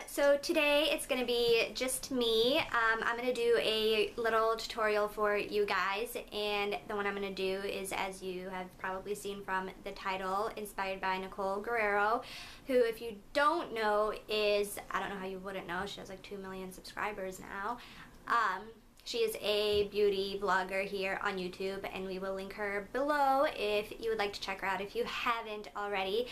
So today it's going to be just me. I'm going to do a little tutorial for you guys, and the one I'm going to do is, as you have probably seen from the title, inspired by NICOLE GUERRIERO, who, if you don't know, is, I don't know how you wouldn't know, she has like 2 million subscribers now. She is a beauty vlogger here on YouTube, and we will link her below if you would like to check her out if you haven't already.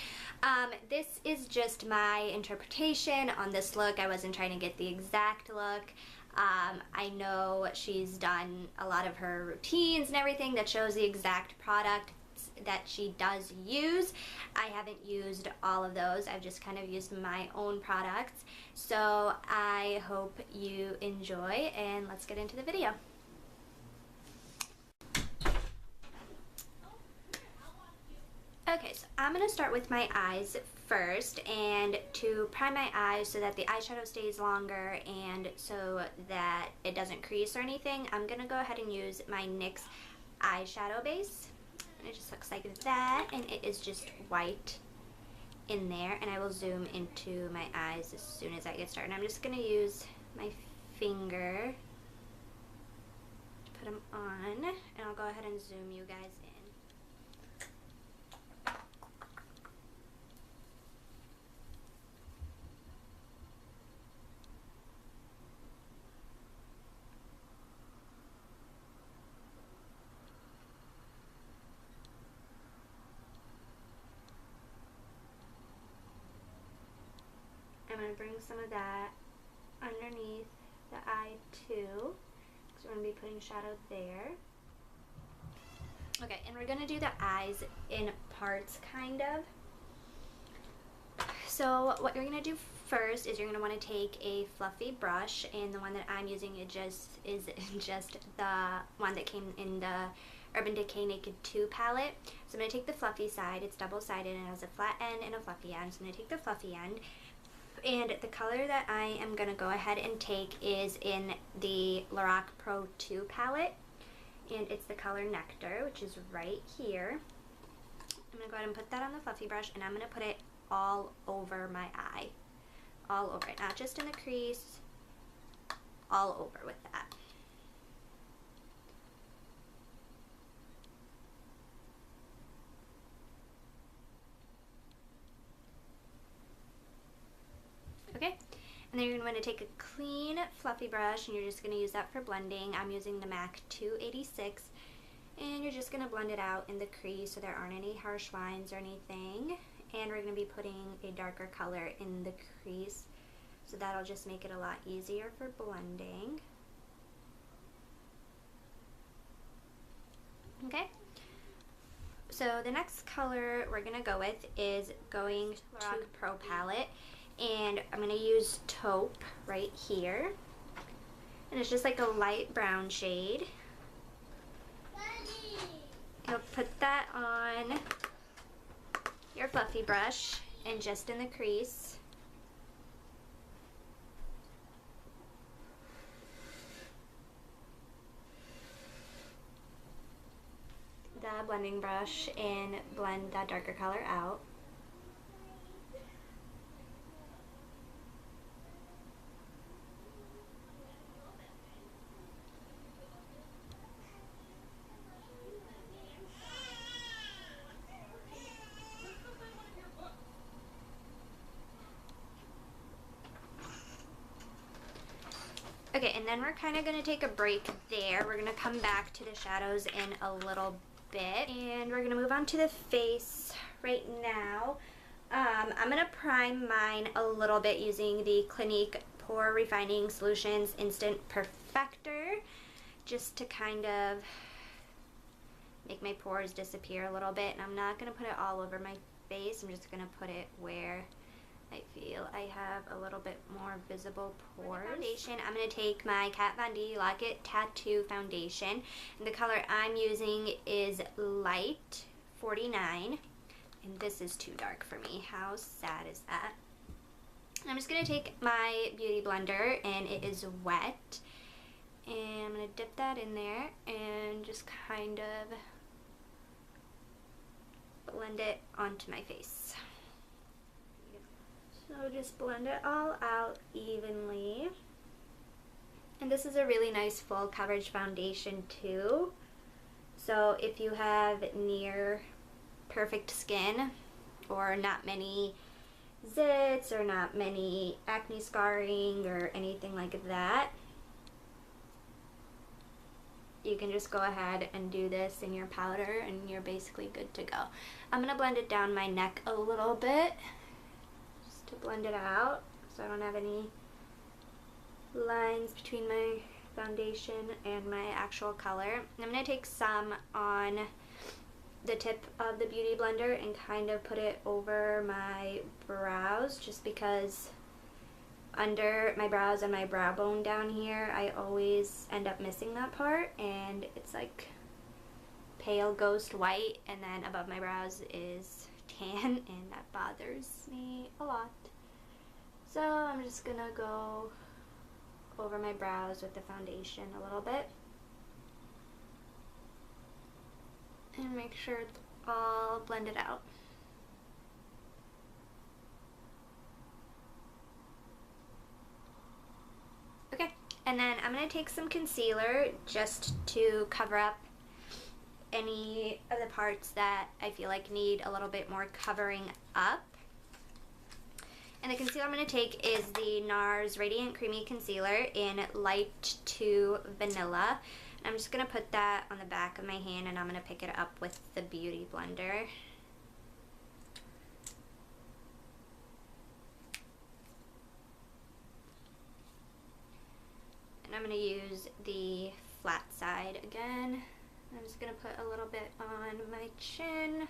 This is just my interpretation on this look. I wasn't trying to get the exact look. I know she's done a lot of her routines and everything that shows the exact product that she does use. I haven't used all of those. I've just kind of used my own products. So I hope you enjoy, and let's get into the video. Okay, so I'm going to start with my eyes first, and to prime my eyes so that the eyeshadow stays longer and so that it doesn't crease or anything, I'm going to go ahead and use my NYX eyeshadow base. And it just looks like that, and it is just white in there, and I will zoom into my eyes as soon as I get started. I'm just going to use my finger to put them on, and I'll go ahead and zoom you guys in. I'm going to bring some of that underneath the eye too, because we're going to be putting shadow there. Okay, and we're going to do the eyes in parts, kind of. So what you're going to do first is you're going to want to take a fluffy brush, and the one that I'm using is just the one that came in the Urban Decay Naked 2 palette. So I'm going to take the fluffy side. It's double-sided and it has a flat end and a fluffy end. So I'm going to take the fluffy end. And the color that I am going to go ahead and take is in the Lorac Pro 2 palette. And it's the color Nectar, which is right here. I'm going to go ahead and put that on the fluffy brush, and I'm going to put it all over my eye. All over it. Not just in the crease. All over with that. Okay, and then you're going to want to take a clean fluffy brush, and you're just going to use that for blending. I'm using the MAC 286, and you're just going to blend it out in the crease so there aren't any harsh lines or anything. And we're going to be putting a darker color in the crease, so that'll just make it a lot easier for blending. Okay, so the next color we're going to go with is going to Lorac Pro palette. And I'm going to use Taupe right here. And it's just like a light brown shade. You'll put that on your fluffy brush and just in the crease. The blending brush and blend that darker color out. Okay, and then we're kind of going to take a break there. We're going to come back to the shadows in a little bit, and we're going to move on to the face right now. I'm going to prime mine a little bit using the Clinique Pore Refining Solutions Instant Perfector, just to kind of make my pores disappear a little bit. And I'm not going to put it all over my face. I'm just going to put it where I feel I have a little bit more visible pores. For the foundation, I'm going to take my Kat Von D Lock It Tattoo Foundation, and the color I'm using is Light 49, and this is too dark for me. How sad is that? And I'm just going to take my beauty blender, and it is wet, and I'm going to dip that in there and just kind of blend it onto my face. So just blend it all out evenly. And this is a really nice full coverage foundation too. So if you have near perfect skin or not many zits or not many acne scarring or anything like that, you can just go ahead and do this in your powder and you're basically good to go. I'm going to blend it down my neck a little bit just to blend it out so I don't have any lines between my foundation and my actual color. I'm going to take some on the tip of the Beauty Blender and kind of put it over my brows, just because under my brows and my brow bone down here I always end up missing that part, and it's like pale ghost white, and then above my brows is tan, and that bothers me a lot. So I'm just gonna go over my brows with the foundation a little bit and make sure it's all blended out. Okay, and then I'm going to take some concealer just to cover up any of the parts that I feel like need a little bit more covering up. And the concealer I'm going to take is the NARS Radiant Creamy Concealer in Light to Vanilla. I'm just going to put that on the back of my hand and I'm going to pick it up with the Beauty Blender. And I'm going to use the flat side again. I'm just going to put a little bit on my chin.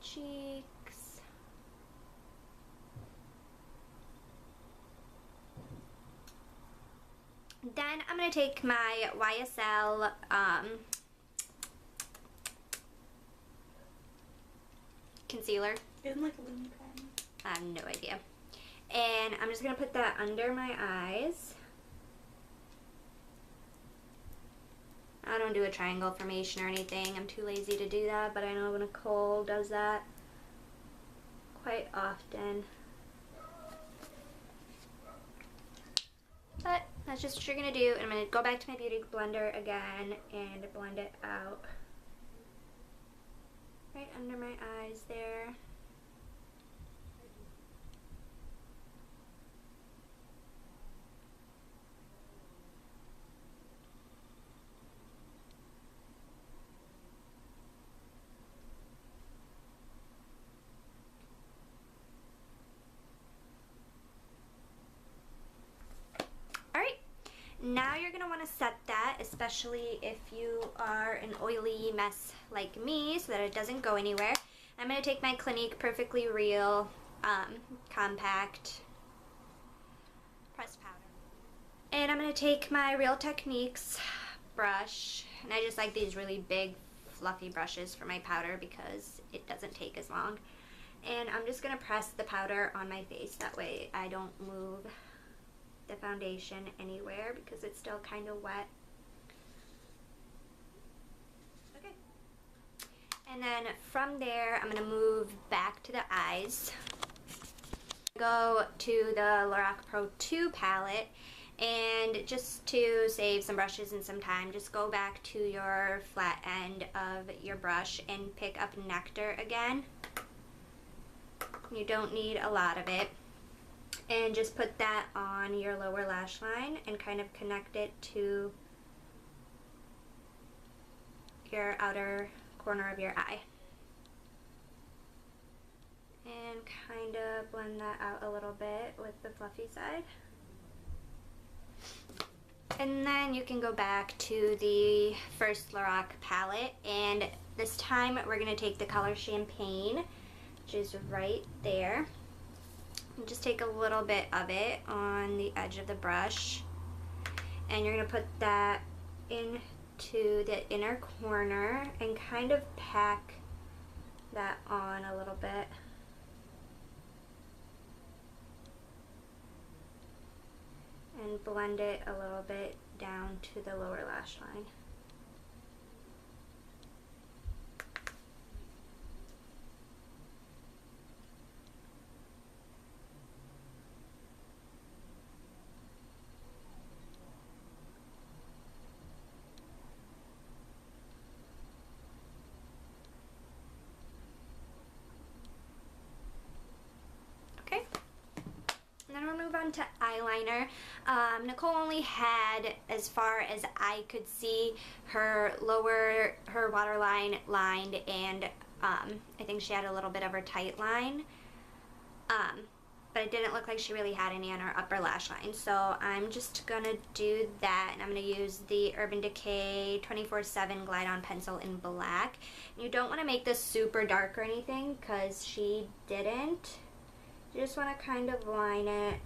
Cheeks. Then I'm going to take my YSL concealer. Isn't like a loony pen? I have no idea. And I'm just going to put that under my eyes. I don't do a triangle formation or anything. I'm too lazy to do that, but I know Nicole does that quite often. But that's just what you're going to do. And I'm going to go back to my Beauty Blender again and blend it out right under my eyes there. Now you're going to want to set that, especially if you are an oily mess like me, so that it doesn't go anywhere. I'm going to take my Clinique Perfectly Real Compact Pressed Powder. And I'm going to take my Real Techniques brush, and I just like these really big fluffy brushes for my powder because it doesn't take as long. And I'm just going to press the powder on my face, that way I don't move the foundation anywhere because it's still kind of wet. Okay. And then from there, I'm going to move back to the eyes. Go to the Lorac Pro 2 palette, and just to save some brushes and some time, just go back to your flat end of your brush and pick up Nectar again. You don't need a lot of it. And just put that on your lower lash line and kind of connect it to your outer corner of your eye. And kind of blend that out a little bit with the fluffy side. And then you can go back to the first Lorac palette, and this time we're going to take the color Champagne, which is right there. And just take a little bit of it on the edge of the brush, and you're going to put that into the inner corner and kind of pack that on a little bit. And blend it a little bit down to the lower lash line. on to eyeliner. Nicole only had, as far as I could see, her waterline lined, and I think she had a little bit of her tight line. But it didn't look like she really had any on her upper lash line. So I'm just gonna do that, and I'm gonna use the Urban Decay 24/7 Glide On Pencil in black. You don't wanna make this super dark or anything, because she didn't. You just wanna kind of line it.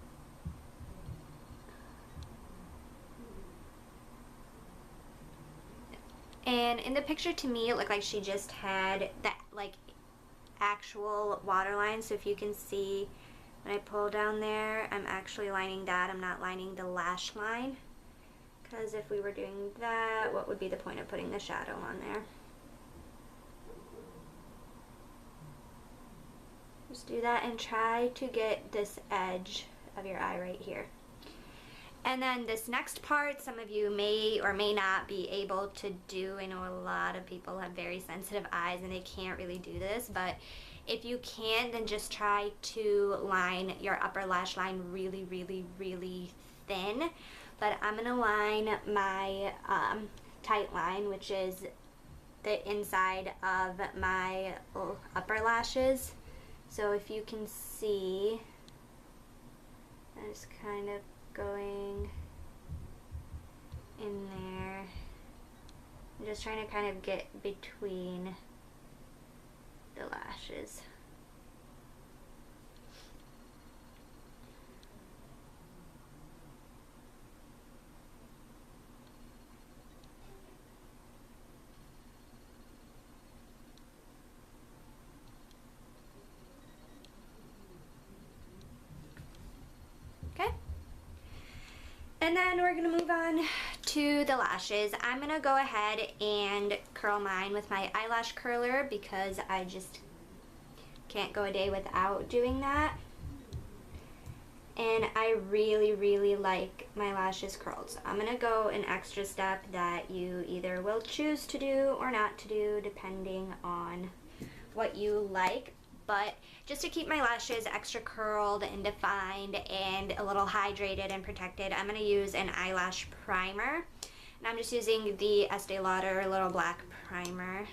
And in the picture, to me, it looked like she just had that, like, actual waterline. So if you can see, when I pull down there, I'm actually lining that. I'm not lining the lash line, because if we were doing that, what would be the point of putting the shadow on there? Just do that and try to get this edge of your eye right here. And then this next part, some of you may or may not be able to do. I know a lot of people have very sensitive eyes and they can't really do this, but if you can, then just try to line your upper lash line really, really, really thin. But I'm gonna line my tight line, which is the inside of my upper lashes. So if you can see, I'm just kind of going in there. I'm just trying to kind of get between the lashes. Okay. And then we're gonna move on to the lashes. I'm gonna go ahead and curl mine with my eyelash curler, because I just can't go a day without doing that. And I really, really like my lashes curled. So I'm gonna go an extra step that you either will choose to do or not to do, depending on what you like. But just to keep my lashes extra curled and defined and a little hydrated and protected, I'm going to use an eyelash primer. And I'm just using the Estee Lauder Little Black Primer.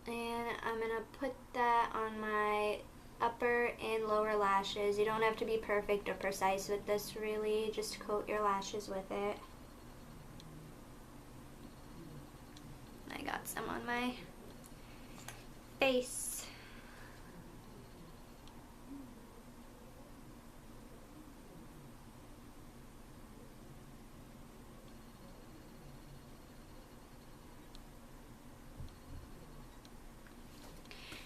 And I'm going to put that on my upper and lower lashes. You don't have to be perfect or precise with this, really. Just coat your lashes with it. I got some on my face.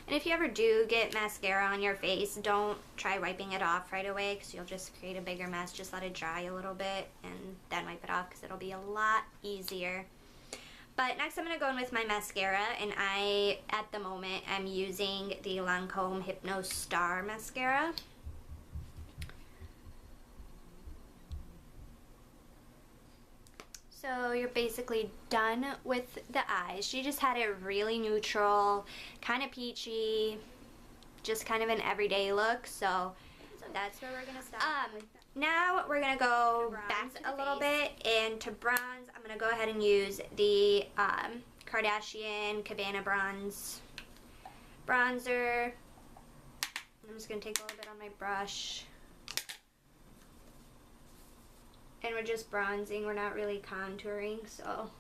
And if you ever do get mascara on your face, don't try wiping it off right away, because you'll just create a bigger mess. Just let it dry a little bit and then wipe it off, because it'll be a lot easier. But next I'm going to go in with my mascara, and I, at the moment, am using the Lancome Hypno Star Mascara. So you're basically done with the eyes. She just had it really neutral, kind of peachy, just kind of an everyday look. So that's where we're going to stop. Now we're going to go back a little bit, and to bronze, I'm going to go ahead and use the Kardashian Cabana bronzer. I'm just going to take a little bit on my brush. And we're just bronzing, we're not really contouring, so.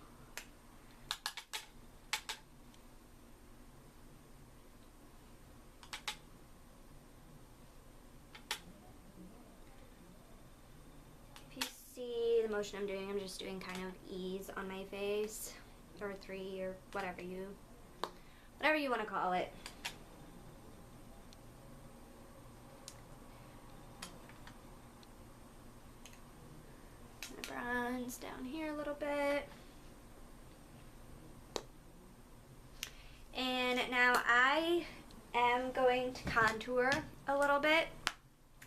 The motion I'm doing, I'm just doing kind of ease on my face, or 3, or whatever you want to call it. Bronze down here a little bit. And now I am going to contour a little bit,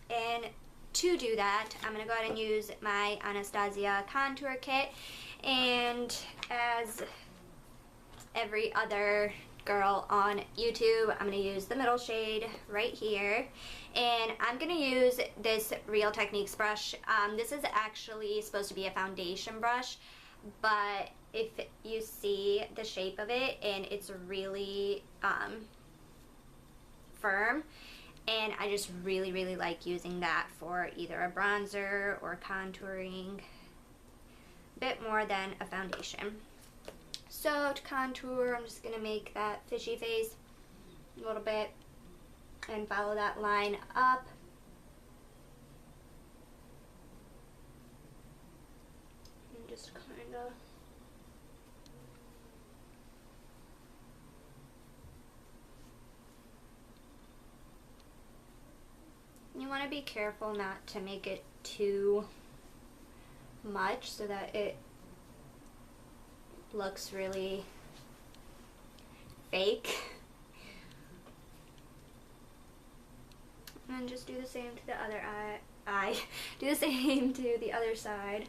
and to do that, I'm going to go ahead and use my Anastasia contour kit. And as every other girl on YouTube. I'm going to use the middle shade right here. And I'm going to use this Real Techniques brush. This is actually supposed to be a foundation brush, but if you see the shape of it, and it's really firm, and I just really like using that for either a bronzer or contouring a bit more than a foundation. So to contour, I'm just going to make that fishy face a little bit and follow that line up. And just kind of you want to be careful not to make it too much so that it looks really fake. And just do the same to the other eye. Do the same to the other side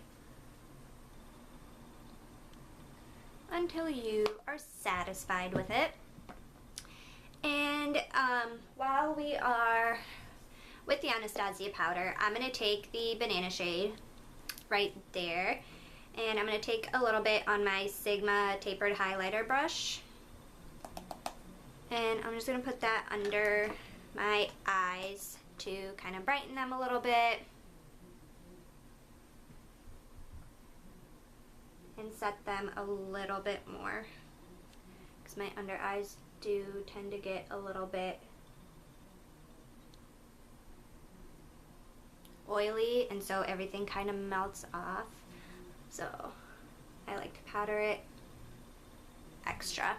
until you are satisfied with it. And while we are with the Anastasia powder, I'm going to take the banana shade right there, and I'm going to take a little bit on my Sigma tapered highlighter brush, and I'm just going to put that under my eyes to kind of brighten them a little bit and set them a little bit more, because my under eyes do tend to get a little bit oily, and so everything kind of melts off. So I like to powder it extra.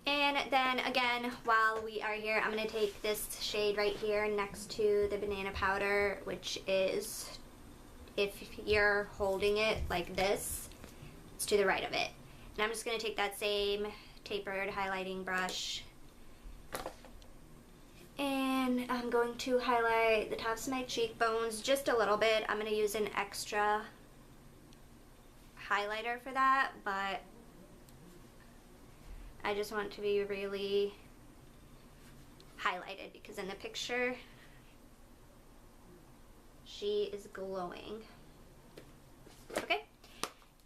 And then again, while we are here, I'm going to take this shade right here next to the banana powder, which is, if you're holding it like this, it's to the right of it. And I'm just going to take that same tapered highlighting brush, and I'm going to highlight the tops of my cheekbones just a little bit. I'm going to use an extra highlighter for that, but I just want to be really highlighted because in the picture she is glowing. Okay,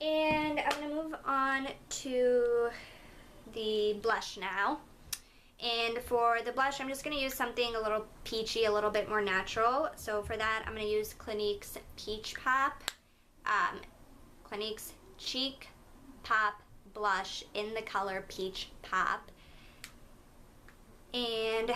and I'm going to move on to the blush now. And for the blush, I'm just going to use something a little peachy, a little bit more natural. So for that, I'm going to use Clinique's Peach Pop, Clinique's Cheek Pop Blush in the color Peach Pop. And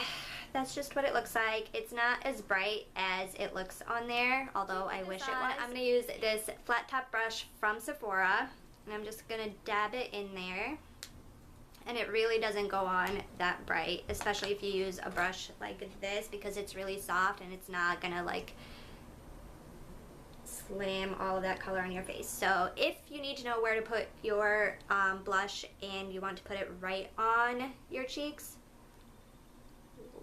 that's just what it looks like. It's not as bright as it looks on there, although I wish it was. I'm going to use this flat top brush from Sephora, and I'm just going to dab it in there. And it really doesn't go on that bright, especially if you use a brush like this, because it's really soft and it's not gonna like slam all of that color on your face. So if you need to know where to put your blush and you want to put it right on your cheeks,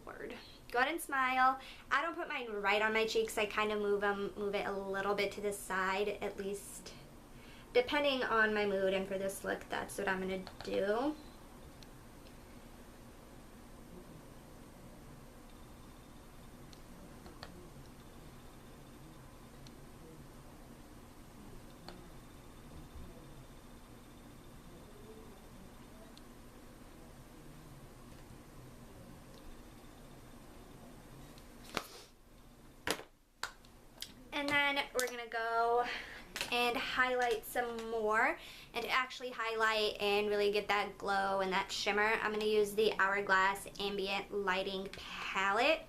Lord, go ahead and smile. I don't put mine right on my cheeks. I kind of move it a little bit to the side, at least depending on my mood. And for this look, that's what I'm gonna do. And then we're gonna go and highlight some more. And to actually highlight and really get that glow and that shimmer, I'm gonna use the Hourglass Ambient Lighting Palette.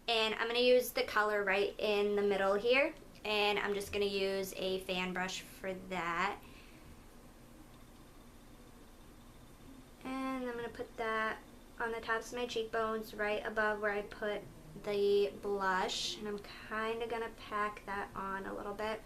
And I'm gonna use the color right in the middle here. And I'm just gonna use a fan brush for that. And I'm gonna put that on the tops of my cheekbones right above where I put the blush, and I'm kind of gonna pack that on a little bit.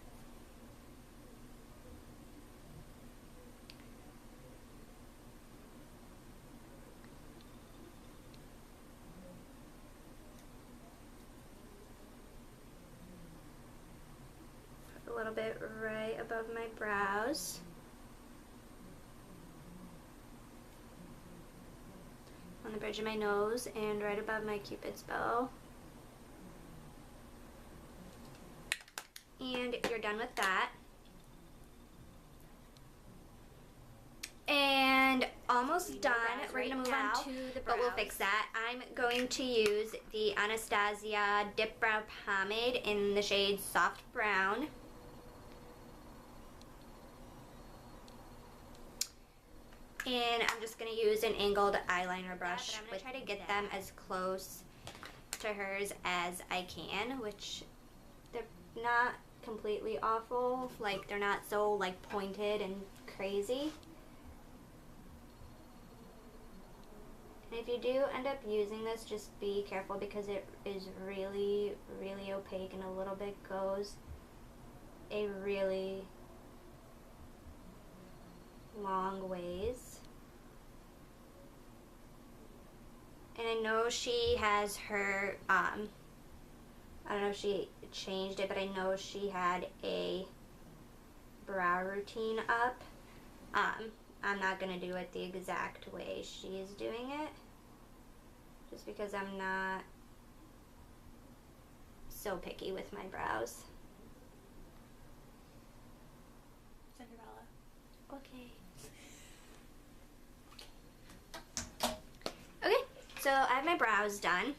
Put a little bit right above my brows. bridge of my nose and right above my cupid's bow. And you're done with that. And almost done. We're going to move on to the brows, but we'll fix that. I'm going to use the Anastasia Dip Brow Pomade in the shade Soft Brown. And I'm just going to use an angled eyeliner brush. I'm going to try to get them as close to hers as I can, which they're not completely awful. Like, they're not so like pointed and crazy. And if you do end up using this, just be careful because it is really, really opaque, and a little bit goes a really long ways. And I know she has her, I don't know if she changed it, but I know she had a brow routine up. I'm not going to do it the exact way she's doing it, just because I'm not so picky with my brows. Cinderella. Okay. Okay, so I have my brows done.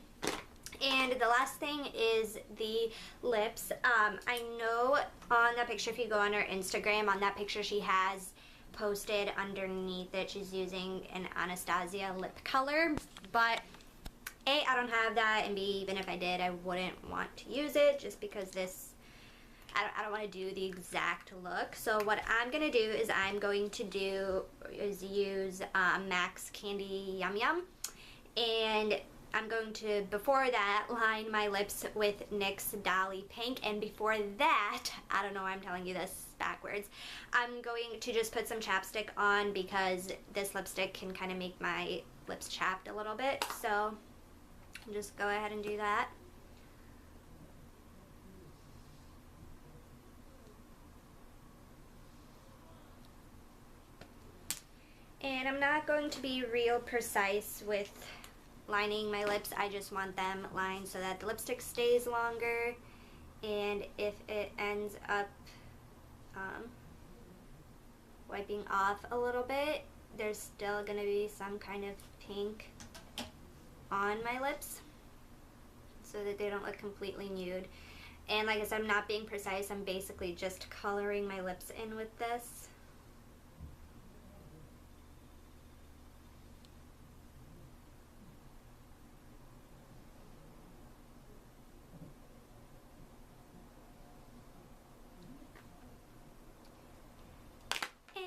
And the last thing is the lips. I know on that picture, if you go on her Instagram, on that picture she has posted underneath it, she's using an Anastasia lip color. But A, I don't have that, and B, even if I did, I wouldn't want to use it just because this, I don't want to do the exact look. So what I'm going to do is use MAC's Candy Yum Yum. And I'm going to, before that, line my lips with NYX's Dolly Pink. And before that, I don't know why I'm telling you this backwards, I'm going to just put some chapstick on because this lipstick can kind of make my lips chapped a little bit. So just go ahead and do that. And I'm not going to be real precise with lining my lips. I just want them lined so that the lipstick stays longer, and if it ends up wiping off a little bit, there's still going to be some kind of pink on my lips so that they don't look completely nude. And like I said, I'm not being precise. I'm basically just coloring my lips in with this.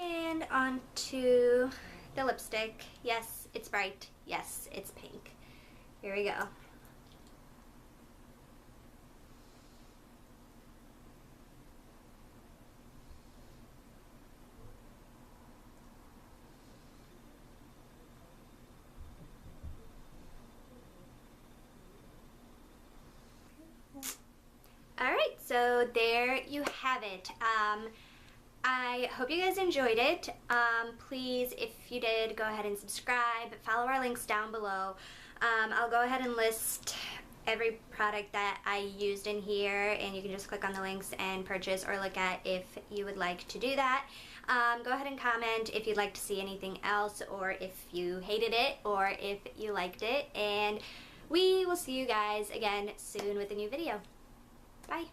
And onto the lipstick. Yes, it's bright. Yes, it's pink. Here we go. Alright, so there you have it. I hope you guys enjoyed it. Please, if you did, go ahead and subscribe. Follow our links down below. I'll go ahead and list every product that I used in here, and you can just click on the links and purchase or look at if you would like to do that. Go ahead and comment if you'd like to see anything else, or if you hated it, or if you liked it. And we will see you guys again soon with a new video. Bye.